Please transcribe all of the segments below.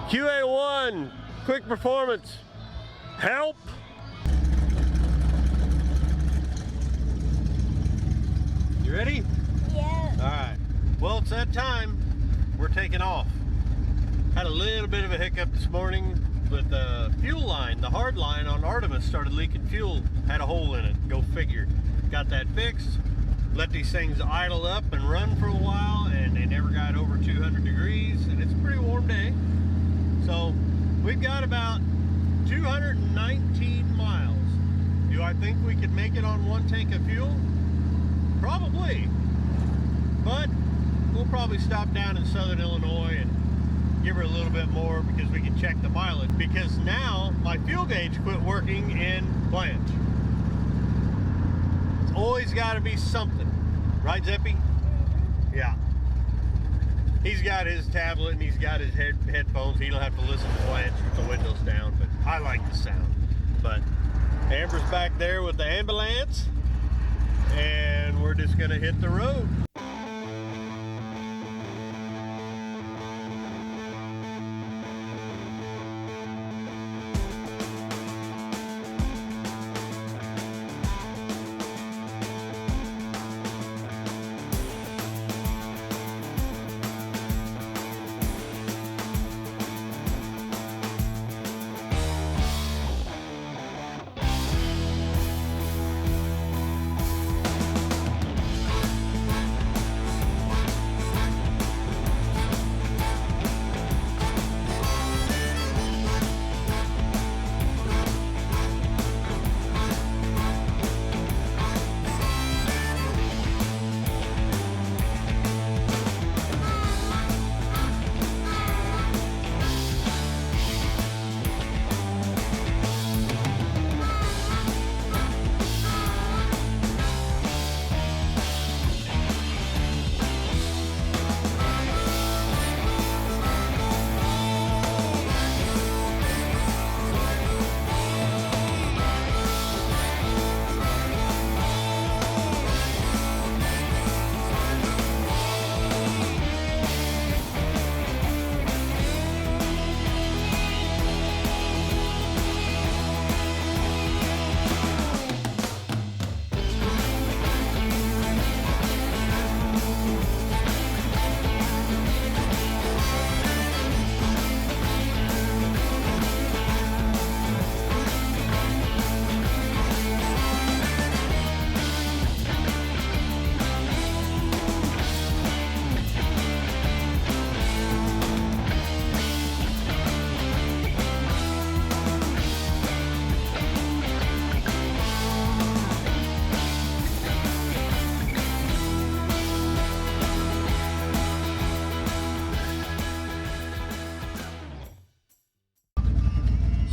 QA1, quick performance. Help! You ready? Yeah. All right. Well, it's that time. We're taking off. Had a little bit of a hiccup this morning with the fuel line. The hard line on Artemis started leaking fuel. Had a hole in it. Go figure. Got that fixed. Let these things idle up and run for a while, and they never got over 200 degrees, and it's a pretty warm day. So we've got about 219 miles. Do I think we could make it on one tank of fuel? Probably. But we'll probably stop down in southern Illinois and give her a little bit more because we can check the mileage. Because now my fuel gauge quit working in Blanche. It's always got to be something. Right, Zippy? Yeah. He's got his tablet and he's got his headphones. He don't have to listen to Blanche with the windows down, but I like the sound. But Amber's back there with the ambulance, and we're just gonna hit the road.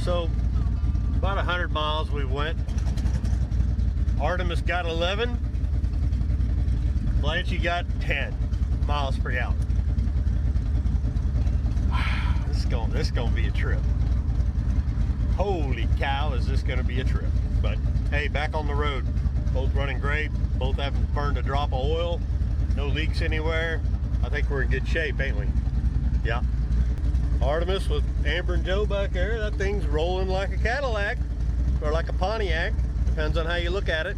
So about 100 miles we went. Artemis got 11. Blanchie got 10 miles per gallon. This is gonna be a trip. Holy cow, is this gonna be a trip. But hey, back on the road. Both running great. Both haven't burned a drop of oil. No leaks anywhere. I think we're in good shape, ain't we? Yeah. Artemis with Amber and Joe back there. That thing's rolling like a Cadillac or like a Pontiac. Depends on how you look at it.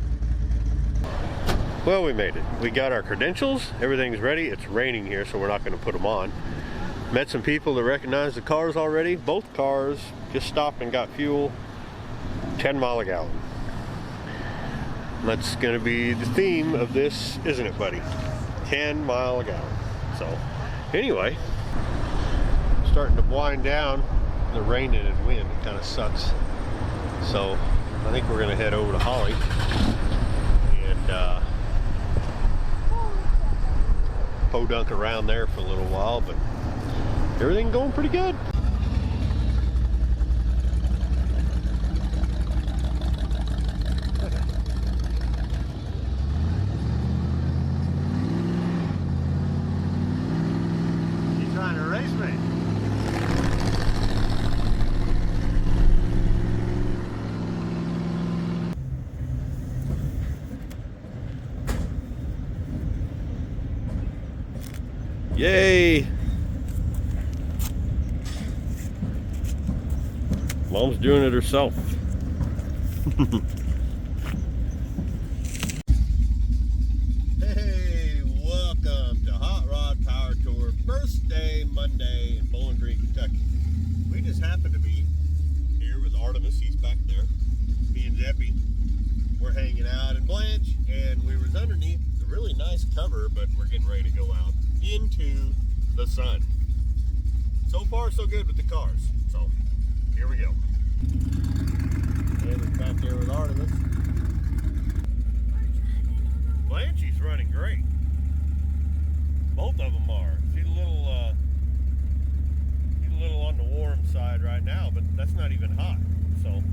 Well, we made it. We got our credentials. Everything's ready. It's raining here, so we're not going to put them on. Met some people that recognize the cars already. Both cars just stopped and got fuel. 10 mile a gallon. That's going to be the theme of this, isn't it, buddy? 10 mile a gallon. So, anyway. Starting to wind down. The rain and wind, it kind of sucks. So I think we're gonna head over to Holly and podunk around there for a little while, but everything going pretty good. You trying to race me? Yay! Mom's doing it herself. Hey, welcome to Hot Rod Power Tour, first day Monday in Bowling Green, Kentucky. We just happen to be here with Artemis. He's back there. Me and Zeppy, we're hanging out in Blanche, and we was underneath a really nice cover, but we're getting ready to go out into the sun. So far, so good with the cars. So here we go. And we're back there with Artemis. Blanchie's running great. Both of them are. She's a little on the warm side right now, but that's not even hot. So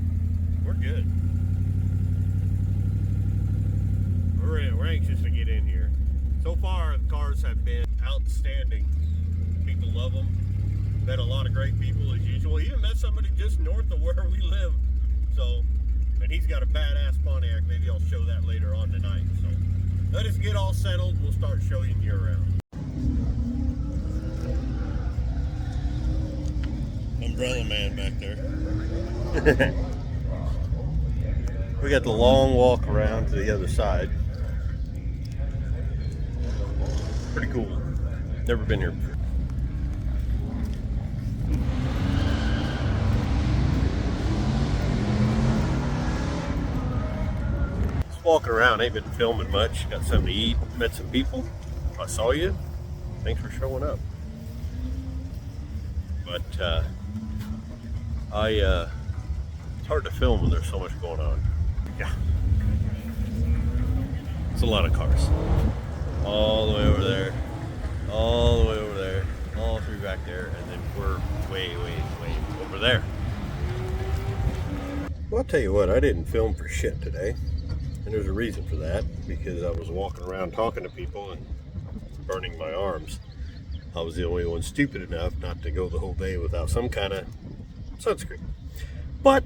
we're good. We're anxious to get in here. So far, the cars have been outstanding. People love them. Met a lot of great people as usual. Even met somebody just north of where we live. So, and he's got a badass Pontiac. Maybe I'll show that later on tonight. So, let us get all settled. We'll start showing you around. Umbrella man back there. We got the long walk around to the other side. Pretty cool. Never been here before. Walking around, ain't been filming much. Got something to eat, met some people. I saw you. Thanks for showing up. But it's hard to film when there's so much going on. Yeah, it's a lot of cars. All the way over there, all the way over there, all through back there, and then we're way over there. Well, I'll tell you what, I didn't film for shit today. And there's a reason for that, because I was walking around talking to people and burning my arms. I was the only one stupid enough not to go the whole day without some kind of sunscreen. But,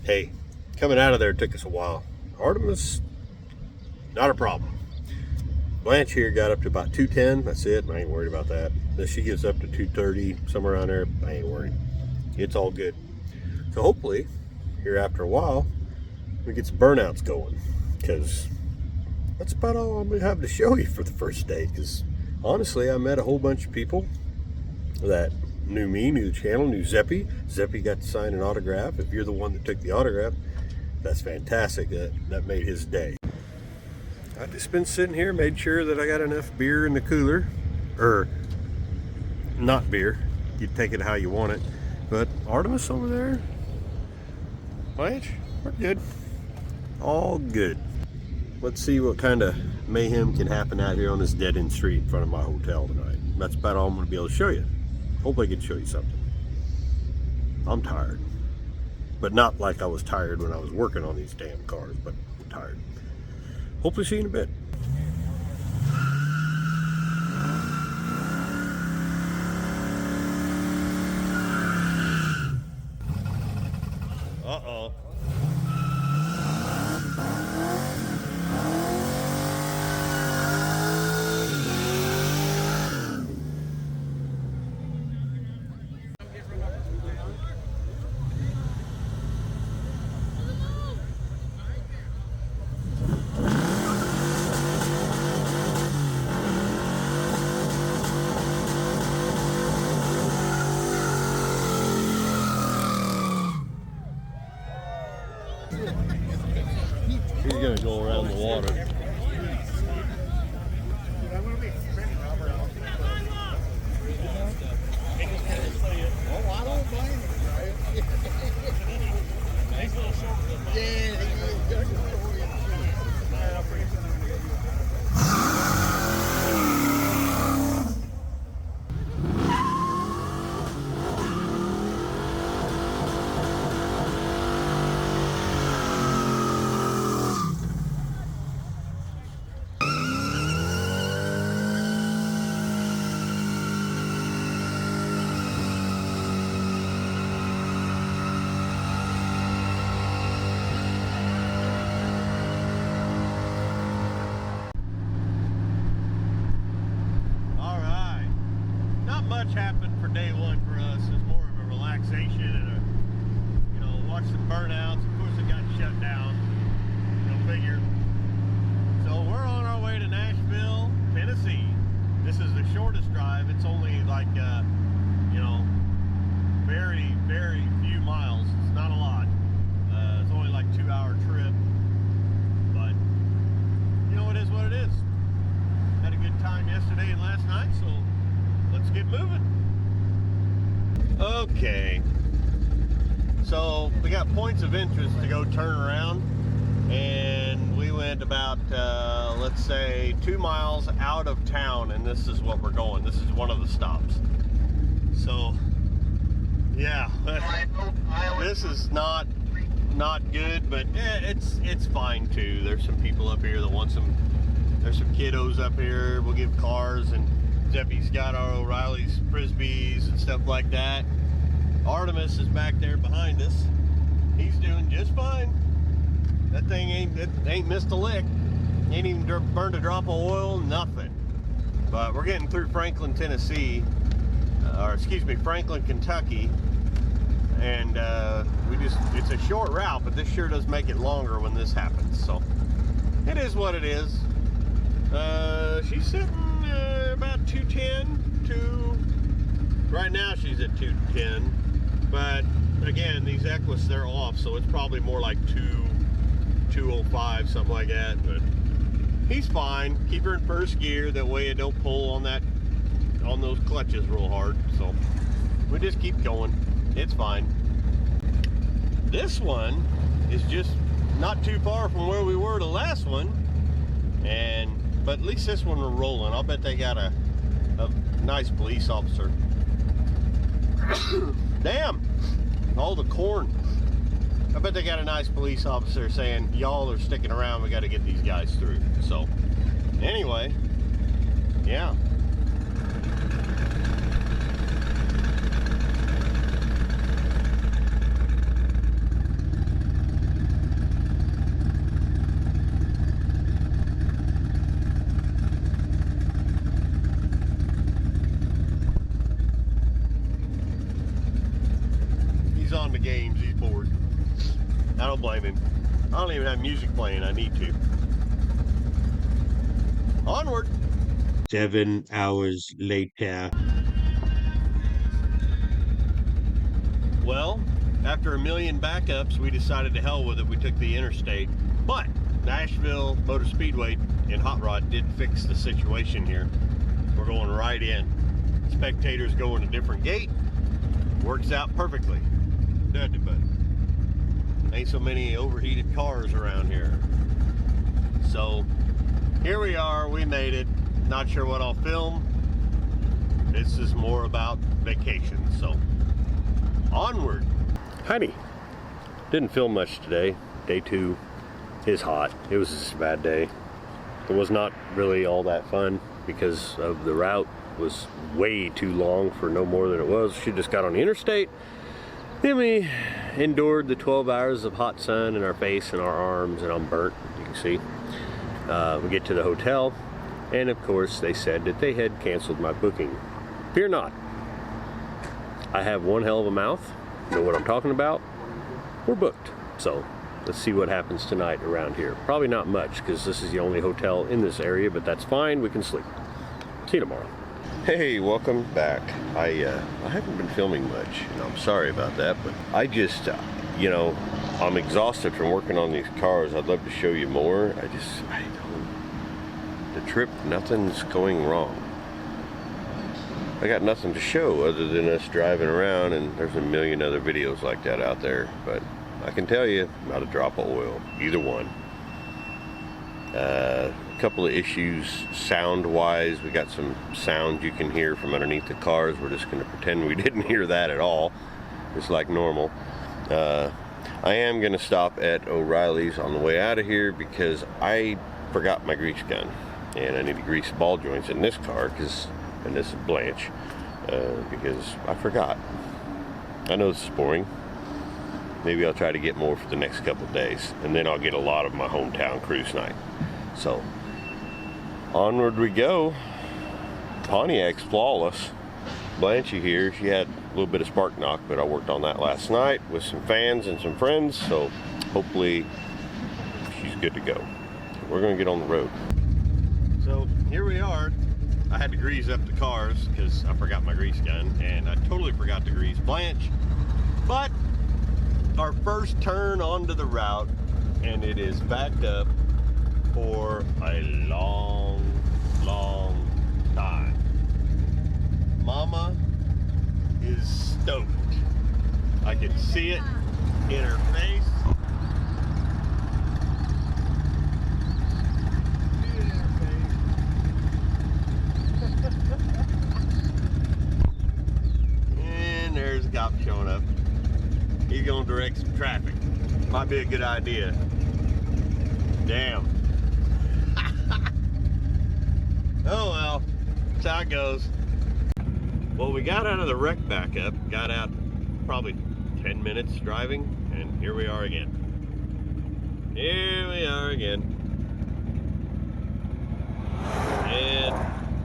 hey, coming out of there took us a while. Artemis, not a problem. Blanche here got up to about 210, that's it, I ain't worried about that. Then she gets up to 230, somewhere around there, I ain't worried. It's all good. So hopefully, here after a while, we get some burnouts going. Because that's about all I'm going to have to show you for the first day. Because honestly, I met a whole bunch of people that knew me, knew the channel, knew Zeppy. Zeppy got to sign an autograph. If you're the one that took the autograph, that's fantastic. That made his day. I've just been sitting here, made sure that I got enough beer in the cooler. Or, not beer. You take it how you want it. But Artemis over there, Blanche, we're good. All good. Let's see what kind of mayhem can happen out here on this dead-end street in front of my hotel tonight. That's about all I'm going to be able to show you. Hopefully I can show you something. I'm tired. But not like I was tired when I was working on these damn cars, but I'm tired. Hopefully see you in a bit. Uh-oh. He's gonna go around the water. Oh, I don't blame him, right? Nice little short. Yeah, much happened for day one for us. It's more of a relaxation and a, watched some burnouts. Of course, it got shut down. Go figure. So we're on our way to Nashville, Tennessee. This is the shortest drive. It's only like, you know, very, very few miles. It's not a lot. It's only like a 2-hour trip. But, you know, it is what it is. Had a good time yesterday and last night, so let's get moving. Okay. So we got points of interest to go turn around, and we went about let's say 2 miles out of town, and this is what we're going. This is one of the stops. So yeah, this is not good, but it's fine too. There's some people up here that want some. There's some kiddos up here. We'll give cars, and Zeppy's got our O'Reilly's frisbees and stuff like that. Artemis is back there behind us. He's doing just fine. That thing ain't missed a lick. Ain't even burned a drop of oil, nothing. But we're getting through Franklin, Tennessee, or excuse me, Franklin, Kentucky, and it's a short route, but this sure does make it longer when this happens. So it is what it is. She's sitting about 210. Right now she's at 210. But again, these Equus, they're off, so it's probably more like 205, something like that. But he's fine. Keep her in first gear, that way it don't pull on those clutches real hard. So we just keep going. It's fine. This one is just not too far from where we were the last one, but at least this one we're rolling. I'll bet they got a nice police officer. Damn, all the corn. I bet they got a nice police officer saying, y'all are sticking around, we got to get these guys through. So anyway, yeah. On the games, he's bored. I don't blame him. I don't even have music playing. I need to. Onward. 7 hours later. Well, after a million backups, we decided to hell with it. We took the interstate, but Nashville Motor Speedway and Hot Rod did fix the situation here. We're going right in. Spectators go in a different gate. Works out perfectly. But ain't so many overheated cars around here. So here we are, we made it. Not sure what I'll film. This is more about vacation, so onward. Heidi, didn't film much today. Day 2 is hot. It was just a bad day. It was not really all that fun because of the route was way too long for no more than it was. She just got on the interstate. Then we endured the 12 hours of hot sun in our face and our arms, and I'm burnt, you can see. We get to the hotel, and of course they said that they had canceled my booking. Fear not. I have one hell of a mouth, know what I'm talking about. We're booked. So let's see what happens tonight around here. Probably not much, because this is the only hotel in this area, but that's fine, we can sleep. See you tomorrow. Hey, welcome back. I haven't been filming much, and I'm sorry about that, but I just, you know, I'm exhausted from working on these cars. I'd love to show you more. I don't, the trip, nothing's going wrong. I got nothing to show other than us driving around, and there's a million other videos like that out there, but I can tell you, not a drop of oil, either one. A couple of issues sound-wise. We got some sound you can hear from underneath the cars. We're just going to pretend we didn't hear that at all. It's like normal. I am going to stop at O'Reilly's on the way out of here because I forgot my grease gun, and I need to grease the ball joints in this car, and this is Blanche, because I forgot. I know this is boring. Maybe I'll try to get more for the next couple of days, and then I'll get a lot of my hometown cruise night. So onward we go. Pontiac's flawless. Blanchie here, she had a little bit of spark knock, but I worked on that last night with some fans and some friends, so hopefully she's good to go. We're gonna get on the road. So here we are. I had to grease up the cars because I forgot my grease gun, and I totally forgot to grease Blanche. But our first turn onto the route, and it is backed up for a long time. Mama is stoked. I can see it in her face. And there's a cop showing up. He's gonna direct some traffic. Might be a good idea. Damn. Oh well, that's how it goes. Well, we got out of the wreck backup, got out probably 10 minutes driving, and here we are again. Here we are again. And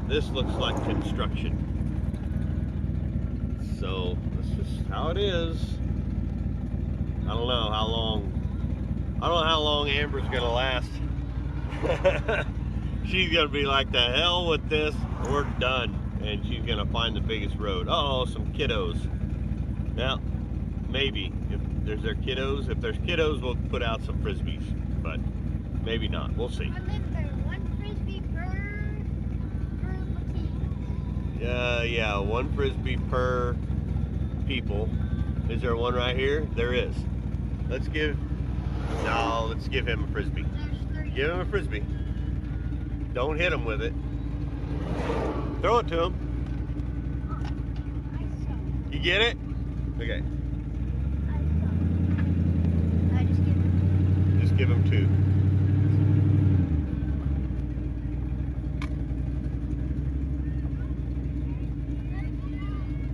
this looks like construction. So, this is how it is. I don't know how long Amber's gonna last. She's gonna be like, the hell with this, we're done. And she's gonna find the biggest road. Oh, some kiddos. Well, maybe if there's kiddos, we'll put out some frisbees, but maybe not. We'll see. Remember, one frisbee per location. Yeah, one frisbee per people. Is there one right here? There is. Let's give him a frisbee. There's 3. Give him a frisbee. Don't hit him with it. Throw it to him. You get it? Okay. I just give him. Just give him 2.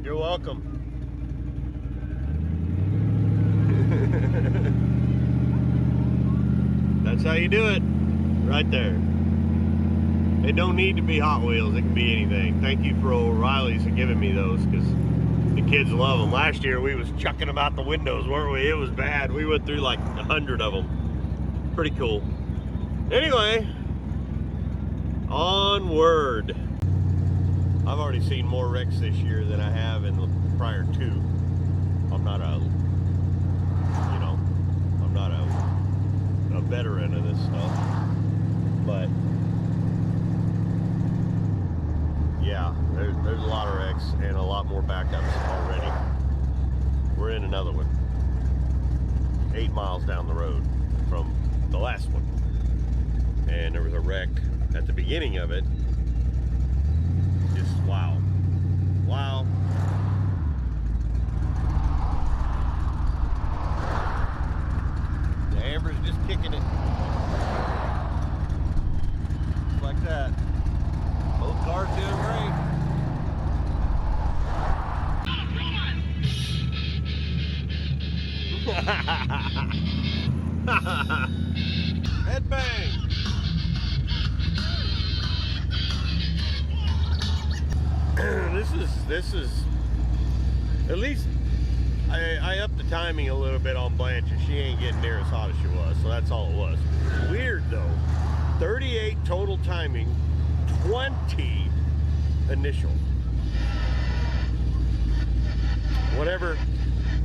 You're welcome. That's how you do it. Right there. It don't need to be Hot Wheels, it can be anything. Thank you for O'Reilly's for giving me those, because the kids love them. Last year we was chucking them out the windows, weren't we? It was bad. We went through like 100 of them. Pretty cool. Anyway, onward. I've already seen more wrecks this year than I have in the prior 2. I'm not a veteran of this stuff, but yeah, there's a lot of wrecks and a lot more backups already. We're in another one, 8 miles down the road from the last one, and there was a wreck at the beginning of it. Just wow. The Amber's just kicking it. Just like that. Both cars doing great. Headbang. This is at least I upped the timing a little bit on Blanche, and she ain't getting near as hot as she was, so that's all it was. Weird though. 38 total timing, 20 initial. Whatever.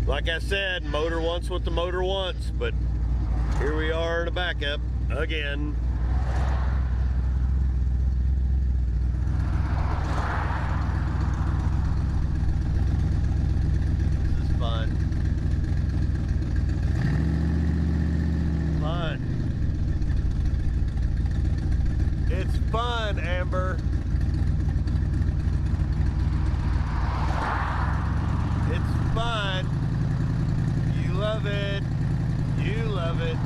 Like I said, motor wants what the motor wants, but here we are in a backup again. This is fun. It's fun, Amber. It's fun. You love it. You love it.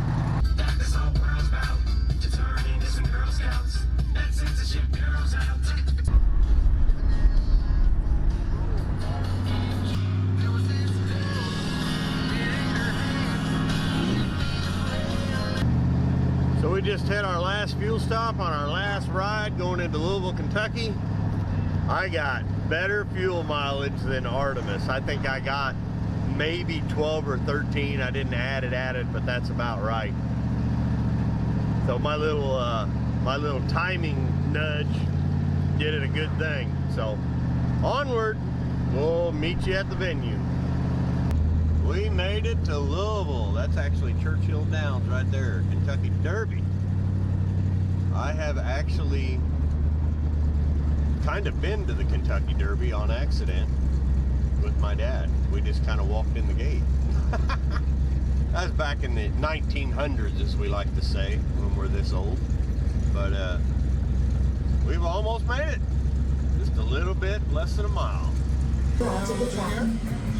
That's all world's about. To turn into some Girl Scouts. That censorship girls out. So we just had our last fuel stop on our last ride going into Louisville, Kentucky. I got better fuel mileage than Artemis. I think I got maybe 12 or 13. I didn't add it, but that's about right. So my little timing nudge did it a good thing. So onward, we'll meet you at the venue. We made it to Louisville. That's actually Churchill Downs right there, Kentucky Derby. I have actually kind of been to the Kentucky Derby on accident with my dad. We just kind of walked in the gate. That was back in the 1900s, as we like to say, when we're this old. But we've almost made it. Just a little bit less than a mile. Out of the track.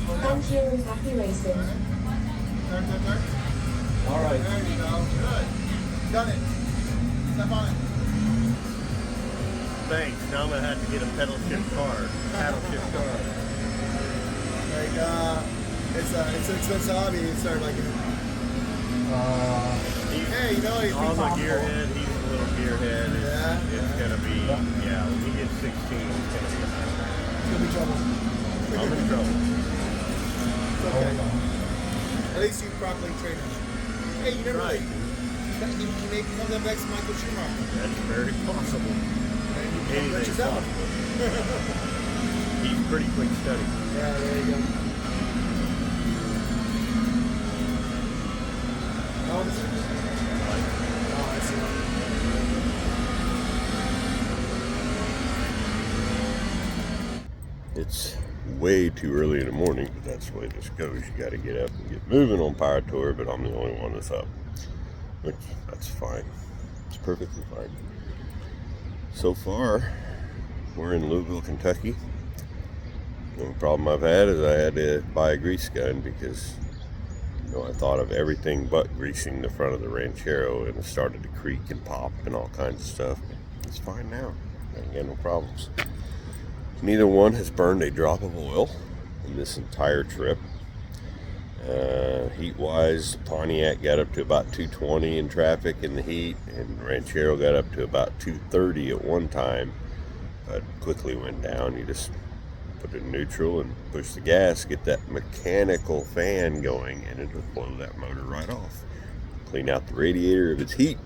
Thank you and happy racing. All right. There you go. Good. Done it. Step on it. Thanks. Now I'm gonna have to get a paddle shift car. Like, it's an expensive hobby. You start like, hey, you know, I'm a gearhead. He's a little gearhead. It's gonna be, yeah. When he gets 16, it's gonna be trouble. I'm in trouble. It's okay. At least you properly train him. Hey, you never Right. You may become the next Michael Schumacher. That's very possible. And you Anything's out. possible. He's pretty quick study. Yeah, there you go. How old is he? Oh, I see. It's way too early in the morning, but that's the way this goes. You got to get up and get moving on Power Tour, but I'm the only one that's up, which that's fine. It's perfectly fine. So far, we're in Louisville, Kentucky. The only problem I've had is I had to buy a grease gun because, you know, I thought of everything but greasing the front of the Ranchero, and it started to creak and pop and all kinds of stuff. It's fine now. I ain't got no problems. Neither one has burned a drop of oil in this entire trip. Heat-wise, Pontiac got up to about 220 in traffic in the heat, and Ranchero got up to about 230 at one time, but quickly went down. You just put it in neutral and push the gas, get that mechanical fan going, and it'll blow that motor right off. Clean out the radiator of its heat,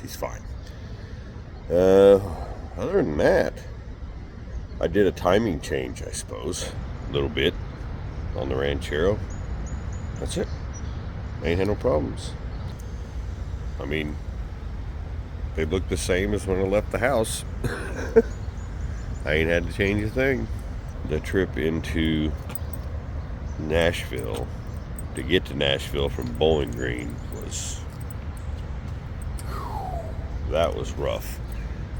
she's fine. Other than that, I did a timing change, I suppose, a little bit on the Ranchero. That's it. Ain't had no problems. I mean, they look the same as when I left the house. I ain't had to change a thing. The trip into Nashville, to get to Nashville from Bowling Green, that was rough.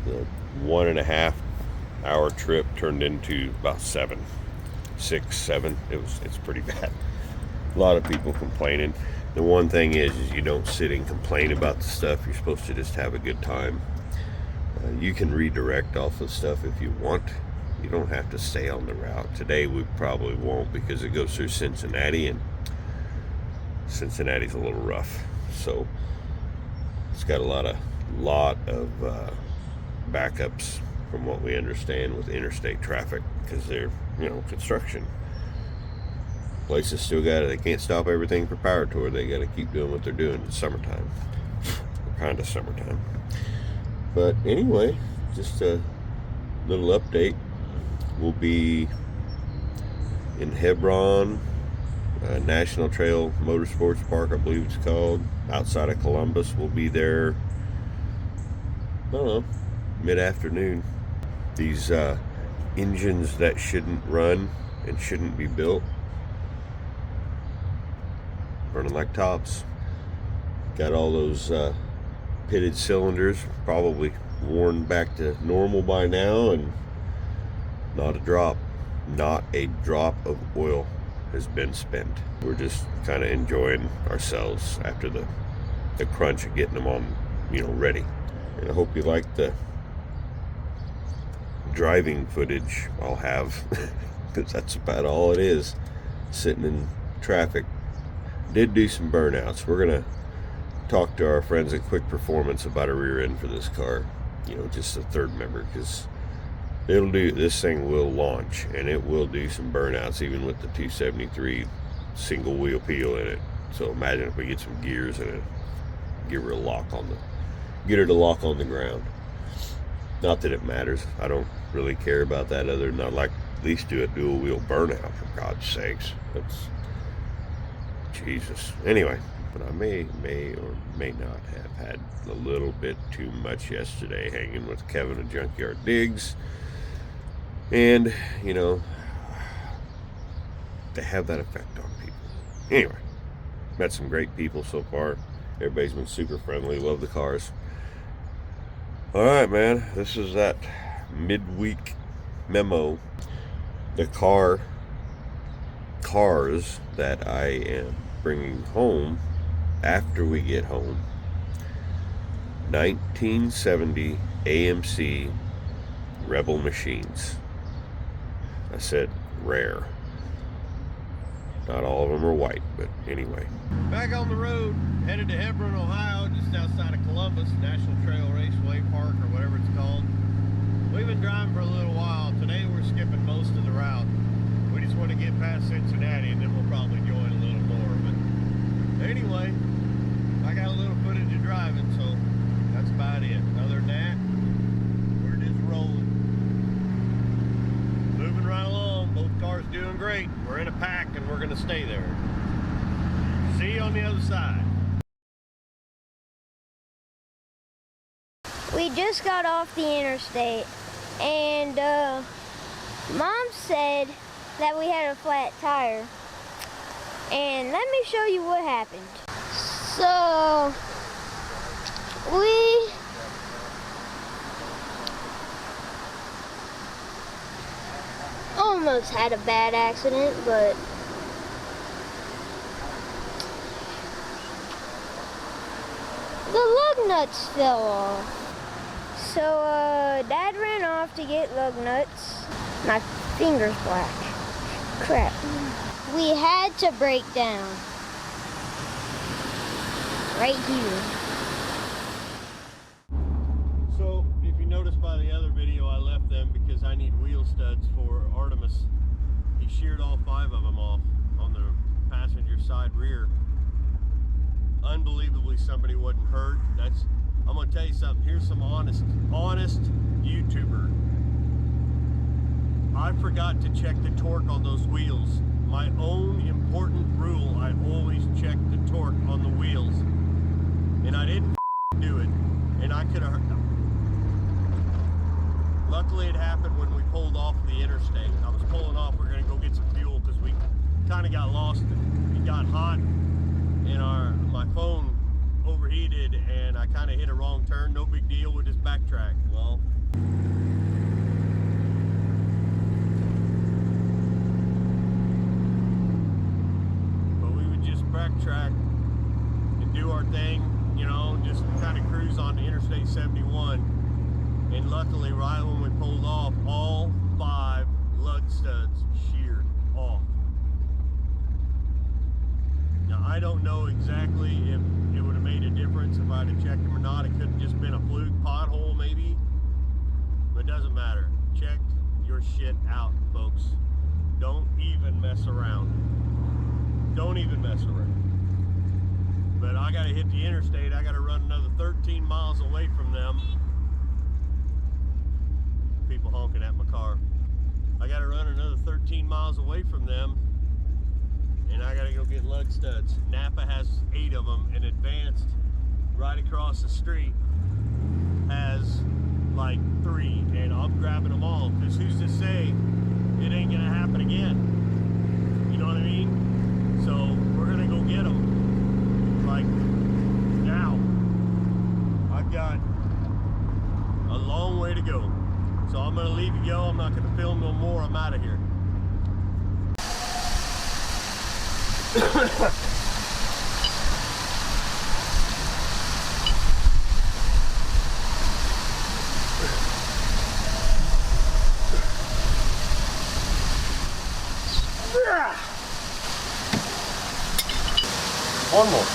The 1.5 hour trip turned into about 7. It's pretty bad. A lot of people complaining. The one thing is you don't sit and complain about the stuff. You're supposed to just have a good time. You can redirect off of stuff if you want. You don't have to stay on the route. Today we probably won't because it goes through Cincinnati, and Cincinnati's a little rough. So it's got a lot of backups from what we understand with interstate traffic because they're, construction. Places still they can't stop everything for Power Tour. They got to keep doing what they're doing. It's summertime. Kind of summertime. But anyway, just a little update. We'll be in Hebron, National Trail Motorsports Park, I believe it's called, outside of Columbus. We'll be there, I don't know, mid-afternoon. These engines that shouldn't run and shouldn't be built, running like tops. Got all those pitted cylinders, probably worn back to normal by now, and not a drop of oil has been spent. We're just kind of enjoying ourselves after the crunch of getting them on, ready. And I hope you like the driving footage I'll have, because that's about all it is, sitting in traffic. Did do some burnouts. We're gonna talk to our friends at Quick Performance about a rear end for this car, just a third member, because This thing will launch, and it will do some burnouts even with the 273 single wheel peel in it. So imagine if we get some gears in it, get her to lock on the ground. Not that it matters. I don't really care about that, other than I'd like at least do a dual wheel burnout, for God's sakes. That's Jesus. Anyway, but I may or may not have had a little bit too much yesterday hanging with Kevin at Junkyard Digs. And, you know, they have that effect on people. Anyway, met some great people so far. Everybody's been super friendly. Love the cars. All right, man. This is that midweek memo. The cars that I am bringing home after we get home. 1970 AMC Rebel machines. I said rare. Not all of them are white, but anyway. Back on the road, headed to Hebron, Ohio, just outside of Columbus, National Trail Raceway Park, or whatever it's called. We've been driving for a little while. Today we're skipping most of the route. We just want to get past Cincinnati, and then we'll probably join a little more. But anyway, I got a little footage of driving, so that's about it. Other than that, we're just rolling. Moving right along. Both cars doing great. We're in a pack, and we're going to stay there. See you on the other side. We just got off the interstate, and Mom said that we had a flat tire. And let me show you what happened. So, we almost had a bad accident, but the lug nuts fell off. So, Dad ran off to get lug nuts. My finger's black. Crap. We had to break down. Right here. So, if you noticed by the other video, I left them because I need wheel studs for Artemis. He sheared all 5 of them off on the passenger side rear. Unbelievably, somebody wasn't hurt. I'm gonna tell you something. Here's some honest YouTuber. I forgot to check the torque on those wheels. My own important rule, I always check the torque on the wheels. And I didn't do it. And I could have hurt them. Luckily it happened when we pulled off the interstate. I was pulling off, we were gonna go get some fuel because we kind of got lost. It got hot and my phone overheated and I kind of hit a wrong turn. No big deal, we'll just backtrack. Well, but we would just backtrack and do our thing, you know, just kind of cruise on the Interstate 71. And luckily, right when we pulled off, all 5 lug studs sheared off. Now, I don't know exactly if it would have made a difference if I'd have checked them or not. It could have just been a fluke pothole, maybe. But it doesn't matter. Check your shit out, folks. Don't even mess around. Don't even mess around. But I got to hit the interstate. I got to run another 13 miles away from them. People honking at my car. I got to run another 13 miles away from them. And I gotta go get lug studs. Napa has 8 of them, and Advanced, right across the street, has like 3, and I'm grabbing them all, because who's to say it ain't gonna happen again? You know what I mean? So we're gonna go get them, like, now. I've got a long way to go. So I'm gonna leave you go. I'm not gonna film no more. I'm out of here. One more.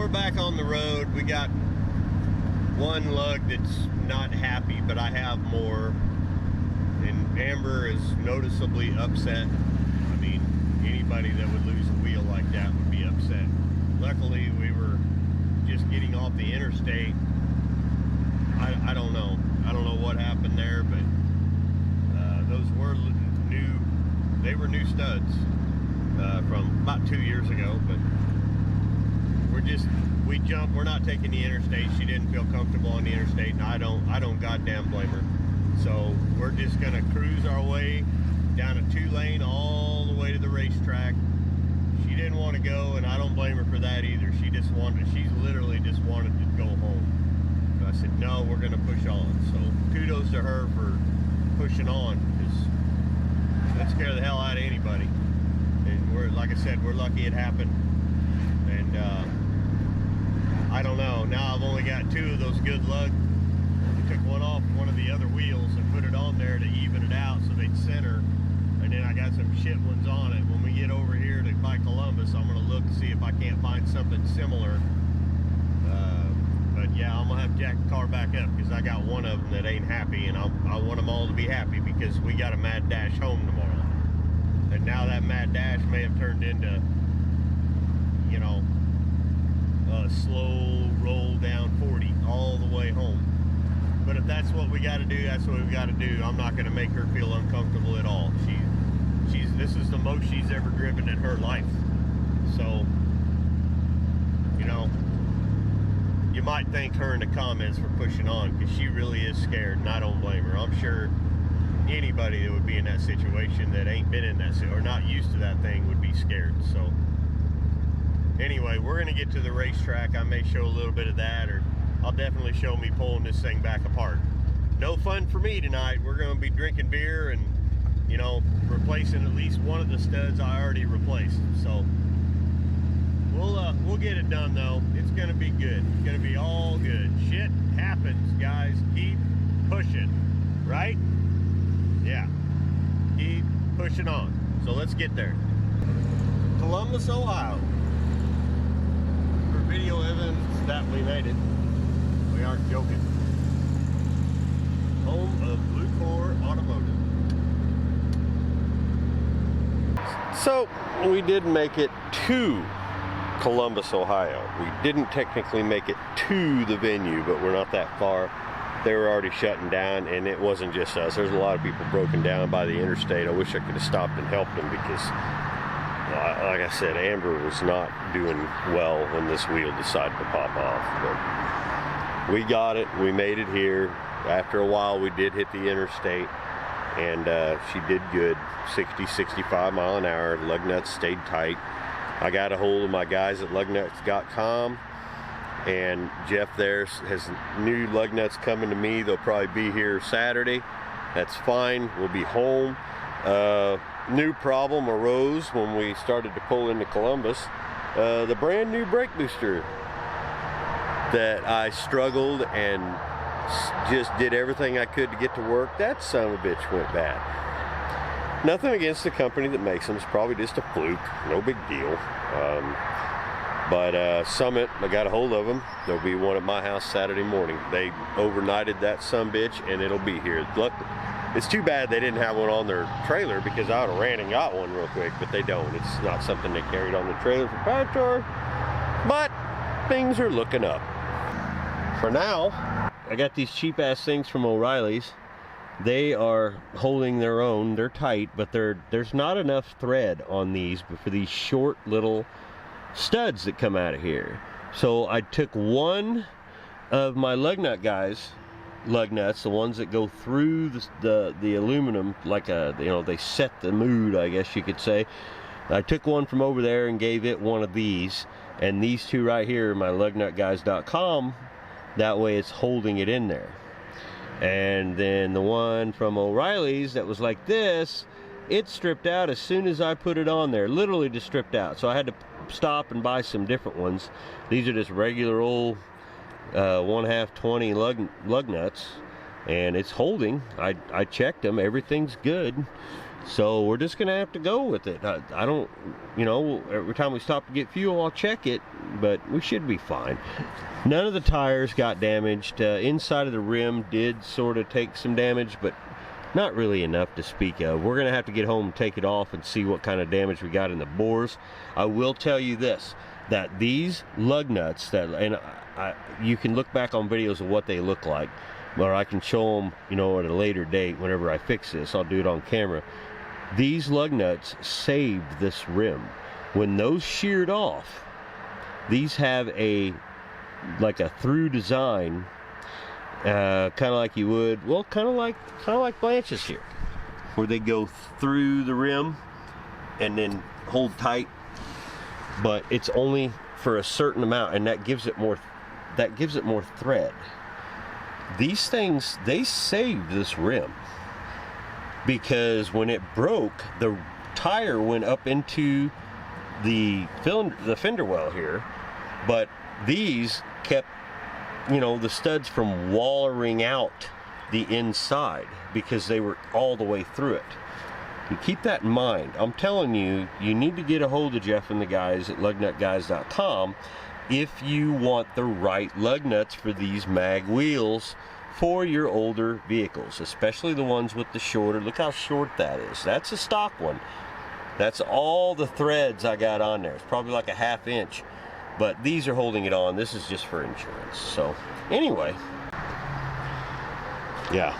we're back on the road. We got one lug that's not happy, but I have more. And Amber is noticeably upset. I mean, anybody that would lose a wheel like that would be upset. Luckily, we were just getting off the interstate. I don't know. I don't know what happened there, but those were new. They were new studs from about 2 years ago, but we jumped. We're not taking the interstate. She didn't feel comfortable on the interstate, and I don't goddamn blame her. So we're just gonna cruise our way down a 2-lane all the way to the racetrack. She didn't want to go, and I don't blame her for that either. She's literally just wanted to go home. So I said, no, we're gonna push on. So kudos to her for pushing on, because that scared the hell out of anybody. And we're, like I said, we're lucky it happened. And I don't know, now I've only got 2 of those good lugs. I took one off one of the other wheels and put it on there to even it out so they'd center. And then I got some shit ones on it. When we get over here by Columbus, I'm gonna look to see if I can't find something similar. But yeah, I'm gonna have to jack the car back up because I got one of them that ain't happy, and I want them all to be happy because we got a mad dash home tomorrow. And now that mad dash may have turned into, you know, a slow roll down 40 all the way home. But if that's what we got to do, that's what we got to do. I'm not going to make her feel uncomfortable at all. This is the most she's ever driven in her life. So, you know, you might thank her in the comments for pushing on, because she really is scared, and I don't blame her. I'm sure anybody that would be in that situation that ain't been in that or not used to that thing would be scared. So anyway, we're going to get to the racetrack. I may show a little bit of that, or I'll definitely show me pulling this thing back apart. No fun for me tonight. We're going to be drinking beer and, you know, replacing at least one of the studs I already replaced. So we'll get it done though. It's going to be good. It's going to be all good. Shit happens, guys. Keep pushing, right? Yeah. Keep pushing on. So let's get there. Columbus, Ohio. For video evidence that we made it. We aren't joking. Home of Bluecor Automotive. So we did make it to Columbus, Ohio. We didn't technically make it to the venue, but we're not that far. They were already shutting down, and it wasn't just us. There's a lot of people broken down by the interstate. I wish I could have stopped and helped them because, like I said, Amber was not doing well when this wheel decided to pop off. But we got it. We made it here. After a while, we did hit the interstate, and she did good. 60, 65 mile an hour. Lug nuts stayed tight. I got a hold of my guys at lugnuts.com, and Jeff there has new lug nuts coming to me. They'll probably be here Saturday. That's fine. We'll be home. New problem arose when we started to pull into Columbus. The brand new brake booster that I struggled and just did everything I could to get to work, that son of a bitch went bad. Nothing against the company that makes them. It's probably just a fluke. No big deal. But Summit, I got a hold of them. There'll be one at my house Saturday morning. They overnighted that sumbitch, and it'll be here. Look, it's too bad they didn't have one on their trailer, because I would have ran and got one real quick, but they don't. It's not something they carried on the trailer for power tour, but things are looking up. For now, I got these cheap ass things from O'Reilly's. They are holding their own. They're tight, but there's not enough thread on these for these short little studs that come out of here. So I took one of my lug nut guys, lug nuts, the ones that go through the aluminum, like a, you know, they set the mood, I guess you could say. I took one from over there and gave it one of these, and these two right here, my lugnutguys.com, that way it's holding it in there. And then the one from O'Reilly's that was like this, it stripped out as soon as I put it on there. Literally just stripped out. So I had to stop and buy some different ones. These are just regular old 1/2 20 lug nuts, and it's holding. I checked them. Everything's good. So we're just gonna have to go with it. I don't, you know, every time we stop to get fuel, I'll check it, but we should be fine. None of the tires got damaged. Inside of the rim did sort of take some damage, but not really enough to speak of. We're gonna have to get home and take it off and see what kind of damage we got in the bores. I will tell you this, that these lug nuts, you can look back on videos of what they look like, or I can show them, you know, at a later date whenever I fix this. I'll do it on camera. These lug nuts saved this rim. When those sheared off, these have like a through design, kind of like you would, well, kind of like Blanche's here, where they go through the rim and then hold tight, but it's only for a certain amount, and that gives it more thread. These things, they saved this rim, because when it broke, the tire went up into the fender well here, but these kept, you know, the studs from wallering out the inside because they were all the way through it. You keep that in mind. I'm telling you, you need to get a hold of Jeff and the guys at lugnutguys.com if you want the right lug nuts for these mag wheels for your older vehicles, especially the ones with the shorter. Look how short that is. That's a stock one. That's all the threads I got on there. It's probably like a ½ inch, but these are holding it on. This is just for insurance. So anyway, yeah,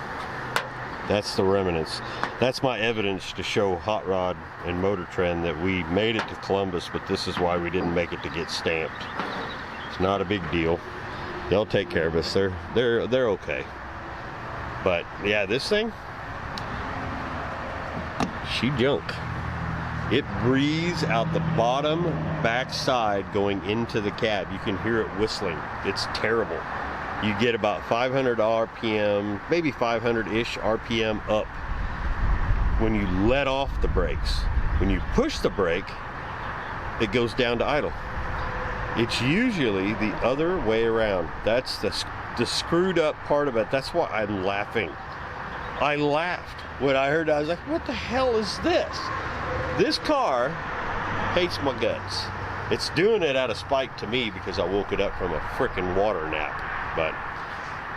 that's the remnants. That's my evidence to show Hot Rod and Motor Trend that we made it to Columbus, but this is why we didn't make it to get stamped. It's not a big deal. They'll take care of us. They're okay. But yeah, this thing, she junk. It breathes out the bottom back side going into the cab. You can hear it whistling. It's terrible. You get about 500 RPM, maybe 500-ish RPM up when you let off the brakes. When you push the brake, it goes down to idle. It's usually the other way around. That's the screwed up part of it. That's why I'm laughing. I laughed when I heard that. I was like, what the hell is this? This car hates my guts. It's doing it out of spite to me because I woke it up from a frickin' water nap. But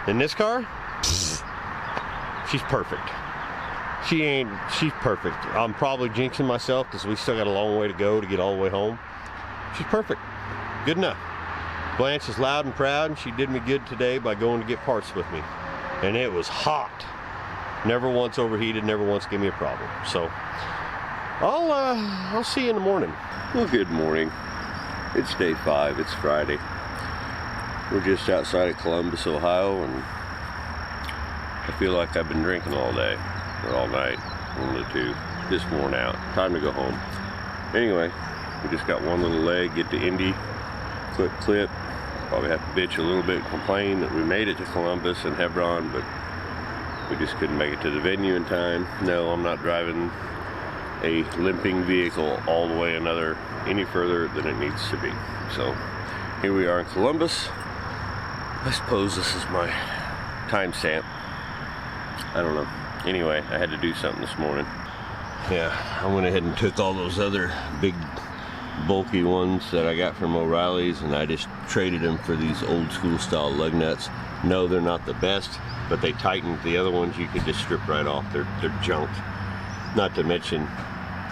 in this car, she's perfect. She's perfect. I'm probably jinxing myself because we still got a long way to go to get all the way home. She's perfect. Good enough. Blanche is loud and proud, and she did me good today by going to get parts with me. And it was hot. Never once overheated, never once gave me a problem. So I'll see you in the morning. Well, good morning. It's day 5. It's Friday. We're just outside of Columbus, Ohio, and I feel like I've been drinking all day, or all night, one of the two. Just worn out. Time to go home. Anyway, we just got one little leg, get to Indy, clip. Probably have to bitch a little bit and complain that we made it to Columbus and Hebron, but we just couldn't make it to the venue in time. No, I'm not driving a limping vehicle all the way any further than it needs to be. So here we are in Columbus. I suppose this is my timestamp. I don't know. Anyway, I had to do something this morning. Yeah, I went ahead and took all those other big bulky ones that I got from O'Reilly's, and I just traded them for these old school style lug nuts. No, they're not the best, but they tightened. The other ones you could just strip right off. They're junk. Not to mention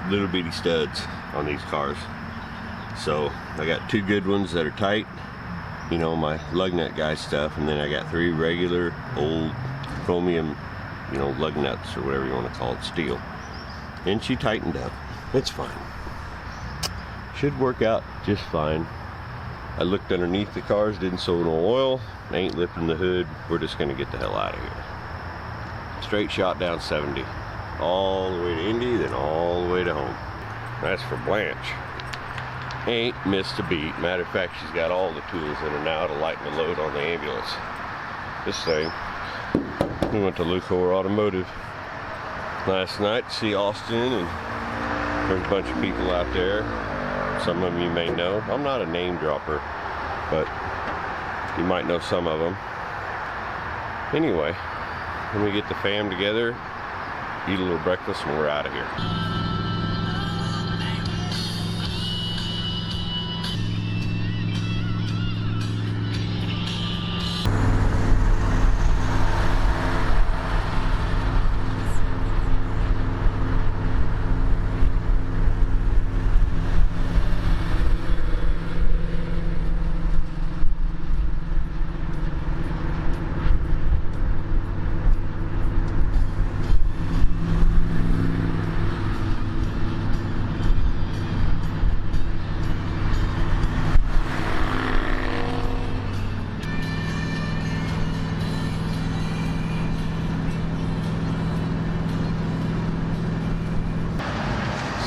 little bitty studs on these cars. So I got 2 good ones that are tight, you know, my lug nut guy stuff, and then I got 3 regular old chromium, you know, lug nuts or whatever you want to call it, steel. And she tightened up. It's fine. Should work out just fine. I looked underneath the cars, didn't show no oil, ain't lifting the hood. We're just gonna get the hell out of here. Straight shot down 70. All the way to Indy, then all the way to home. That's for Blanche. Ain't missed a beat. Matter of fact, she's got all the tools in her now to lighten the load on the ambulance. This thing, we went to Lucor Automotive last night to see Austin, and there's a bunch of people out there. Some of them you may know. I'm not a name dropper, but you might know some of them. Anyway, when we get the fam together, eat a little breakfast, and we're out of here.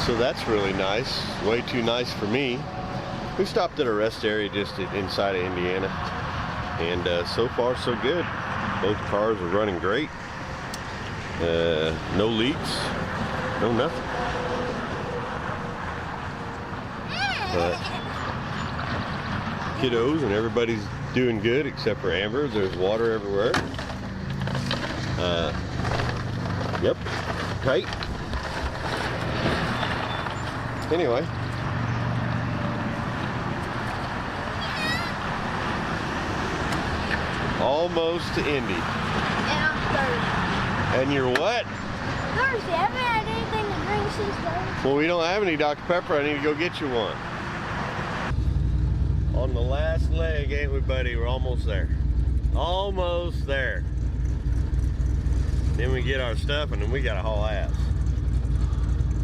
So that's really nice, way too nice for me. We stopped at a rest area just inside of Indiana, and so far so good. Both cars are running great. No leaks, no nothing. But kiddos and everybody's doing good except for Amber. There's water everywhere. Yep, tight. Anyway, almost to Indy. And I'm thirsty. And you're what? Thirsty. I haven't had anything to drink since Thursday. Well, we don't have any Dr. Pepper. I need to go get you one. On the last leg, ain't we, buddy? We're almost there. Almost there. Then we get our stuff, and then we got to haul ass.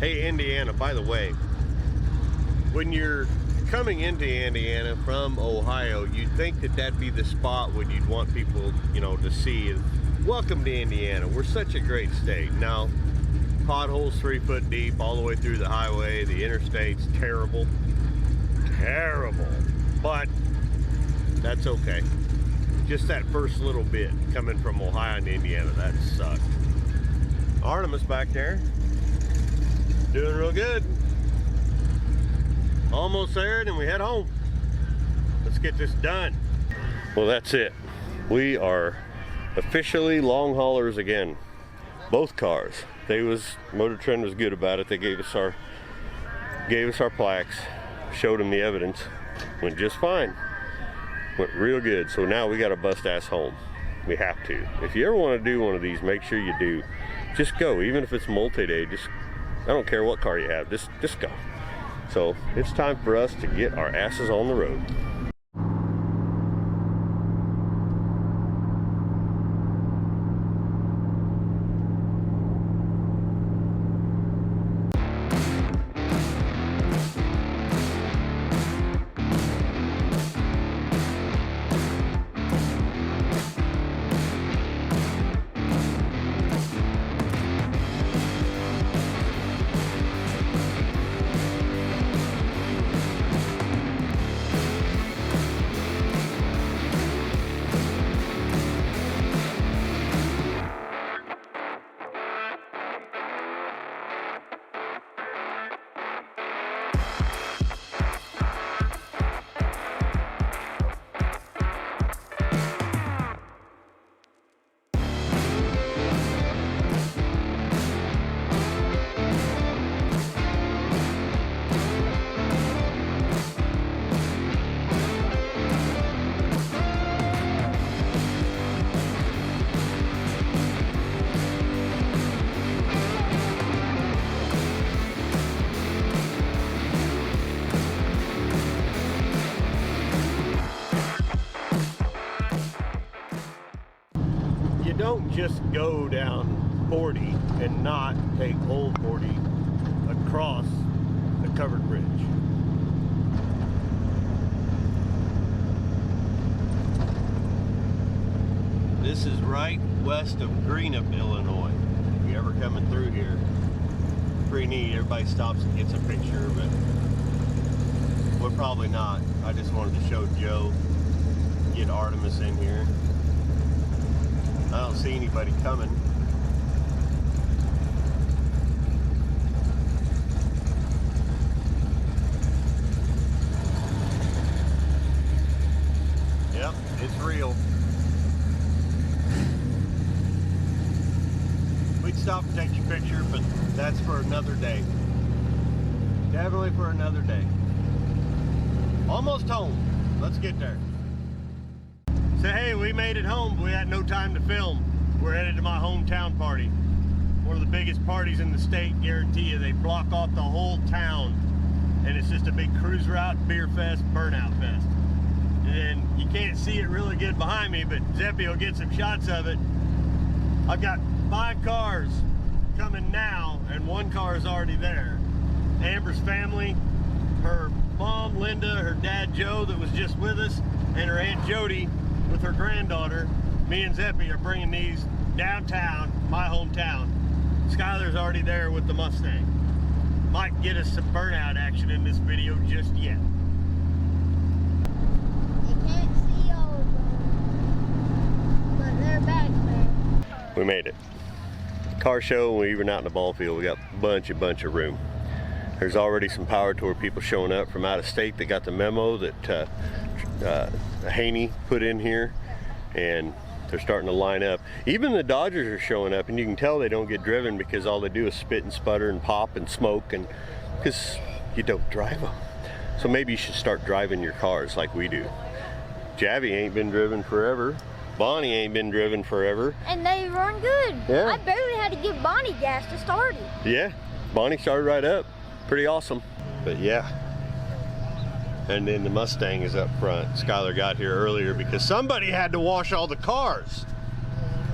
Hey, Indiana, by the way, when you're coming into Indiana from Ohio, you'd think that that'd be the spot where you'd want people, you know, to see. Welcome to Indiana. We're such a great state. Now, potholes 3 foot deep all the way through the highway. The interstate's terrible. Terrible. But that's okay. Just that first little bit coming from Ohio to Indiana, that sucked. Artemis back there, doing real good. Almost there, and then we head home. Let's get this done. Well, that's it. We are officially long haulers again. Both cars. Motor Trend was good about it. They gave us our plaques, showed them the evidence. Went just fine. Went real good. So now we got to bust ass home. We have to. If you ever want to do one of these, make sure you do. Just go, even if it's multi-day. I don't care what car you have. Just go. So it's time for us to get our asses on the road. Don't just go down 40 and not take Old 40 across the covered bridge. This is right west of Greenup, Illinois. If you're ever coming through here, pretty neat. Everybody stops and gets a picture, but we're probably not. I just wanted to show Joe, get Artemis in here. I don't see anybody coming. Yep, it's real. We'd stop and take your picture, but that's for another day. Definitely for another day. Almost home. Let's get there. So hey, we made it home, but we had no time to film. We're headed to my hometown party. One of the biggest parties in the state, guarantee you. They block off the whole town, and it's just a big cruise route, beer fest, burnout fest. And you can't see it really good behind me, but Zeppy will get some shots of it. I've got 5 cars coming now, and 1 car is already there. Amber's family, her mom Linda, her dad Joe that was just with us, and her Aunt Jody with her granddaughter. Me and Zeppy are bringing these downtown, my hometown. Skylar's already there with the Mustang. Might get us some burnout action in this video just yet. You can't see all of them, but they're back there. We made it. Car show, we even out in the ball field, we got a bunch of room. There's already some power tour people showing up from out of state that got the memo that Haney put in here, and they're starting to line up. Even the Dodgers are showing up, and you can tell they don't get driven because all they do is spit and sputter and pop and smoke, and because you don't drive them. So maybe you should start driving your cars like we do. Javi ain't been driven forever. Bonnie ain't been driven forever. And they run good. Yeah. I barely had to give Bonnie gas to start it. Yeah, Bonnie started right up. Pretty awesome. But yeah. And then the Mustang is up front. Skylar got here earlier because somebody had to wash all the cars.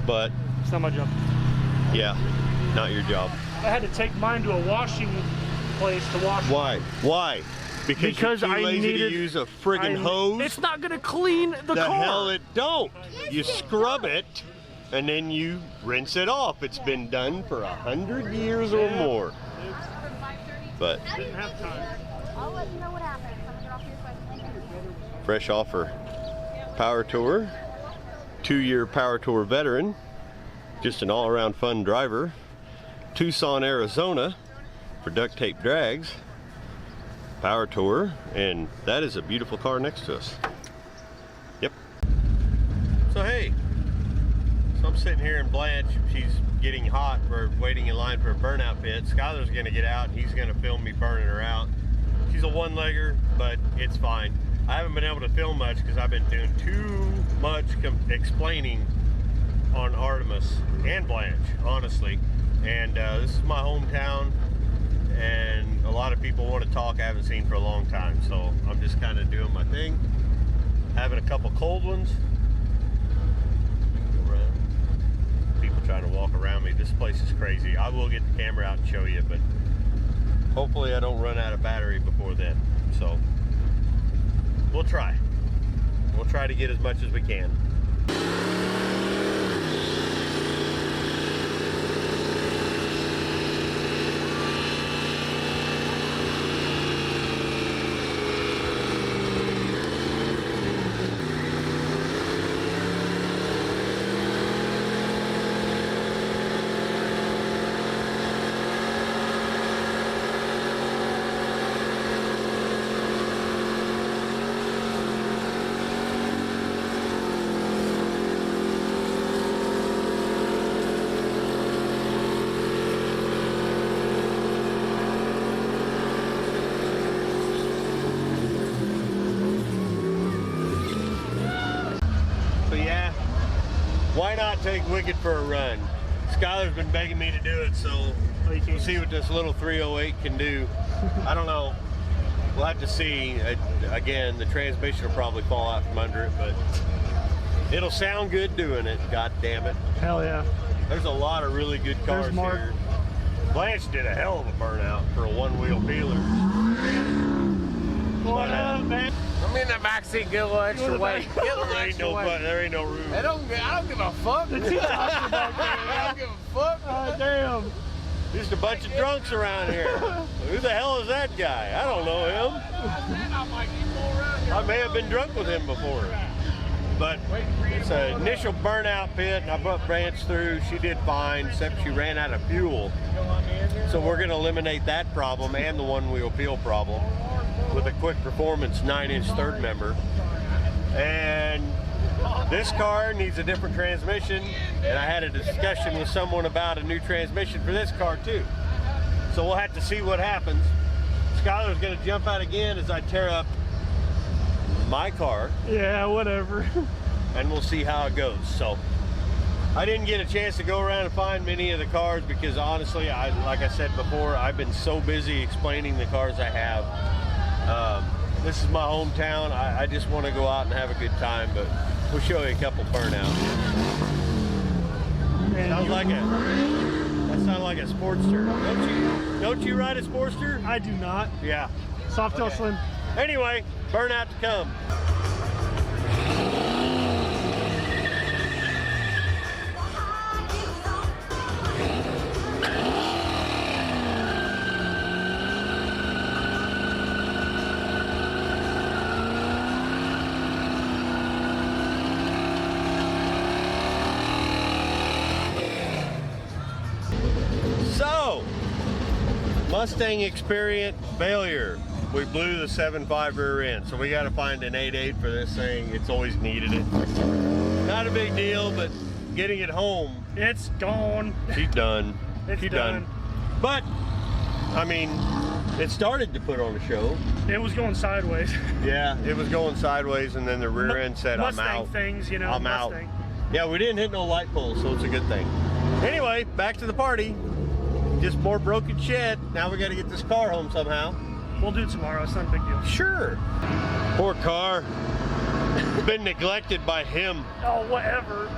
But It's not my job. yeah, not your job. I had to take mine to a washing place to wash. Why? Why? Because you're too I lazy needed to use a friggin' hose? It's not gonna clean the The car. hell it don't. Yes, You it scrub it and then you rinse it off. It's been done for 100 years or more. But Didn't have time. I'll let you know what happened. fresh offer. Power Tour, 2-year Power Tour veteran, just an all-around fun driver. Tucson, Arizona for duct tape drags. Power Tour, and that is a beautiful car next to us. Yep. So hey, so I'm sitting here in Blanche. She's getting hot. We're waiting in line for a burnout pit. Skylar's gonna get out and he's gonna film me burning her out. She's a one-legger, but it's fine. I haven't been able to film much because I've been doing too much explaining on Artemis and Blanche, honestly. And this is my hometown, and a lot of people want to talk I haven't seen for a long time, so I'm just kind of doing my thing, having a couple cold ones. People trying to walk around me. This place is crazy. I will get the camera out and show you, but hopefully I don't run out of battery before then. So we'll try. We'll try to get as much as we can. Why not take Wicked for a run? Skylar's been begging me to do it, so we'll see what this little 308 can do. I don't know. We'll have to see. Again, the transmission will probably fall out from under it, but it'll sound good doing it. God damn it. Hell yeah. There's a lot of really good cars There's Mark. here. Blanche did a hell of a burnout for a one-wheel peeler. What up, man? I'm in the backseat, get a little extra weight. Get a little There ain't extra no, weight. there ain't no room. I don't give a fuck. I don't give a fuck. Oh, damn. Just a bunch of drunks around here. Who the hell is that guy? I don't know him. I may have been drunk with him before. But it's an initial burnout pit, and I put Branch through. She did fine, except she ran out of fuel. So we're going to eliminate that problem and the one-wheel peel problem with a quick performance 9-inch third member. And This car needs a different transmission, and I had a discussion with someone about a new transmission for this car too. So we'll have to see what happens. Skylar's gonna jump out again as I tear up my car. Yeah, whatever. And we'll see how it goes. So I didn't get a chance to go around and find many of the cars because honestly, like I said before, I've been so busy explaining the cars I have. This is my hometown. I just want to go out and have a good time, but we'll show you a couple burnouts. That sounds like a Sportster. Don't you ride a Sportster? I do not. Yeah. Softail Okay. Slim. Anyway, burnout to come. So, Mustang experience failure. We blew the 7.5 rear end, so we got to find an 8.8 for this thing. It's always needed it. Not a big deal, but getting it home. It's gone. She's done. It's done. But, I mean, it started to put on a show. It was going sideways. Yeah, it was going sideways, and then the rear end said, Mustang I'm out. things, you know. I'm Mustang. out. Yeah, we didn't hit no light poles, so it's a good thing. Anyway, back to the party. Just more broken shit. Now we got to get this car home somehow. We'll do it tomorrow. It's not a big deal. Sure. Poor car. Been neglected by him. Oh, whatever.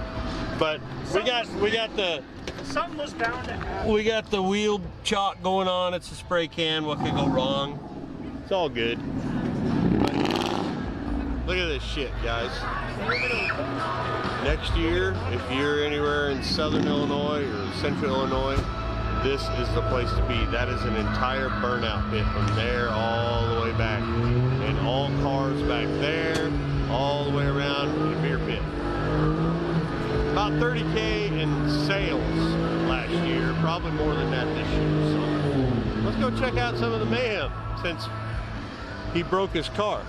But we got the Something was bound to happen. wheel chock going on. It's a spray can. What could go wrong? It's all good. But look at this shit, guys. Next year, if you're anywhere in southern Illinois or central Illinois, this is the place to be. That is an entire burnout pit from there all the way back. And all cars back there, all the way around to the beer pit. About 30K in sales last year, probably more than that this year. So let's go check out some of the mayhem since he broke his car.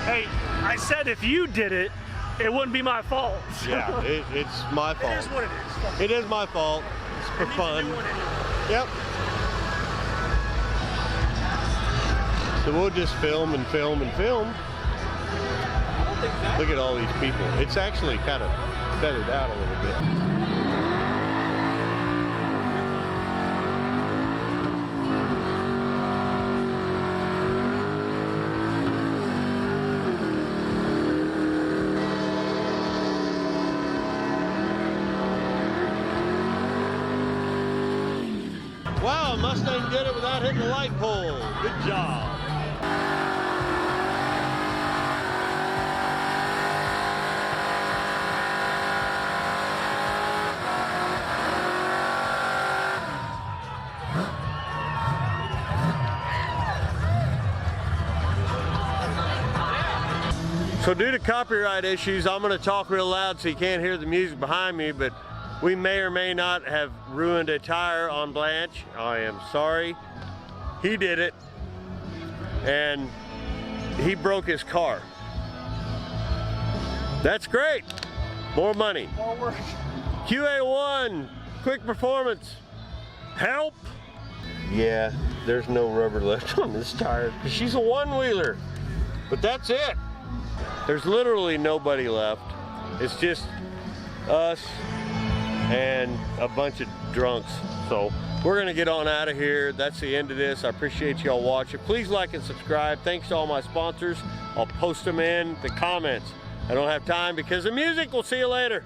Hey, I said if you did it, it wouldn't be my fault. Yeah, it's my fault. It is what it is. Fuck It is my fault. It's for fun. Yep. So we'll just film and film and film. Look at all these people. It's actually kind of feathered out a little bit. Wow, Mustang did it without hitting the light pole. Good job. So due to copyright issues, I'm going to talk real loud so you can't hear the music behind me, but we may or may not have ruined a tire on Blanche. I am sorry. He did it, and he broke his car. That's great. More money. More work. QA1, quick performance. Help. Yeah, there's no rubber left on this tire. She's a one-wheeler, but that's it. There's literally nobody left. It's just us and a bunch of drunks. So we're gonna get on out of here. That's the end of this. I appreciate y'all watching. Please like and subscribe. Thanks to all my sponsors. I'll post them in the comments. I don't have time because of music. We'll see you later.